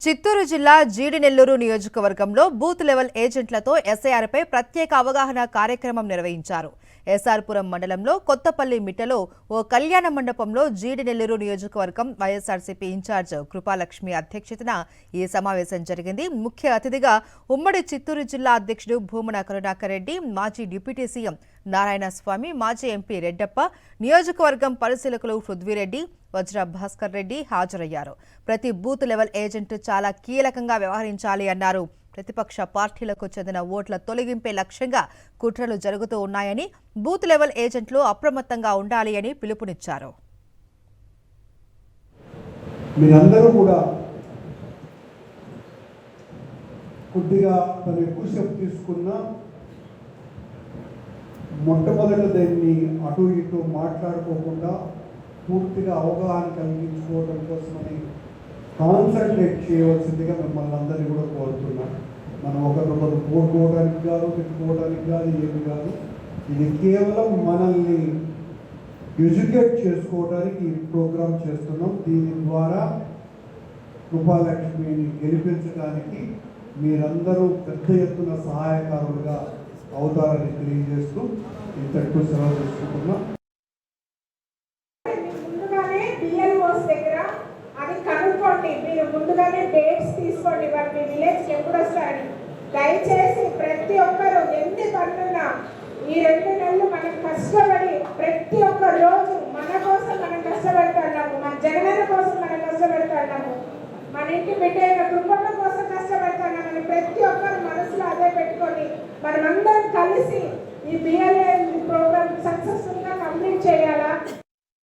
చిత్తూరు జిల్లా జీడినెల్లూరు నియోజకవర్గంలో booth level ఏజెంట్లతో ఎస్ఐఆర్పై ప్రత్యేక అవగాహన కార్యక్రమం నిర్వహించారు. ఎస్ఆర్పురం మండలంలో కొత్తపల్లి మిట్టలో ఓ కళ్యాణ మండపంలో జీడినెల్లూరు నియోజకవర్గం వైఎస్ఆర్సీపీ ఇన్ఛార్జ్ కృపాలక్ష్మి అధ్యక్షతన ఈ సమావేశం జరిగింది. ముఖ్య అతిథిగా ఉమ్మడి చిత్తూరు జిల్లా అధ్యక్షుడు భూమన కరుణాకర్ రెడ్డి, మాజీ డిప్యూటీ సీఎం నారాయణస్వామి, మాజీ ఎంపీ రెడ్డప్ప, నియోజకవర్గం పరిశీలకులు పృథ్వీరెడ్డి, వజ్ర భాస్కర్ రెడ్డి హాజరయ్యారు. ప్రతి బూత్ లెవెల్ ఏజెంట్ చాలా కీలకంగా వ్యవహరించాలి అన్నారు. ప్రతిపక్ష పార్టీలకు చెందిన ఓట్ల తొలగింపే లక్ష్యంగా కుట్రలు జరుగుతూ ఉన్నాయని, బూత్ లెవెల్ ఏజెంట్లు అప్రమత్తంగా ఉండాలి అని పిలుపునిచ్చారు. మీరందరూ కూడా కొద్దిగా ఎక్కువసేపు తీసుకున్న మొట్టమొదటి దాన్ని అటు ఇటు మాట్లాడుకోకుండా పూర్తిగా అవగాహన కలిగించుకోవడం కోసమని కాన్సన్ట్రేట్ చేయవలసిందిగా మిమ్మల్ని అందరినీ కూడా కోరుతున్నాను. మనం ఒకరినొకరు కోరుకోవడానికి కాదు, పెట్టుకోవడానికి కాదు, ఏమి కాదు. ఇది కేవలం మనల్ని ఎడ్యుకేట్ చేసుకోవడానికి ఈ ప్రోగ్రాం చేస్తున్నాం. దీని ద్వారా కృపాలక్ష్మిని గెలిపించడానికి మీరందరూ పెద్ద ఎత్తున సహాయకారులుగా అవుతారని తెలియజేస్తూ ఇంతకు సెలవు తీసుకుంటున్నాం. కనుక్కోండి, మీరు ముందుగానే డేట్స్ తీసుకోండి, వాళ్ళు మీ విలేజ్ ఎప్పుడు వస్తారని. దయచేసి ప్రతి ఒక్కరు ఎన్ని పనులున్నా ఈ 2 నెలలు మనం కష్టపడి ప్రతి ఒక్క రోజు మన కోసం మనం కష్టపడుతున్నాము, మన జగనన్న కోసం మనం కష్టపడుతున్నాము, మన ఇంటి బిడ్డ కృపణ కోసం కష్టపడుతున్నామని ప్రతి ఒక్కరు మనసులో అదే పెట్టుకొని మనమందరం కలిసి ఈ బిఎల్ఏ ప్రోగ్రామ్ సక్సెస్ఫుల్గా కంప్లీట్ చేయాలా.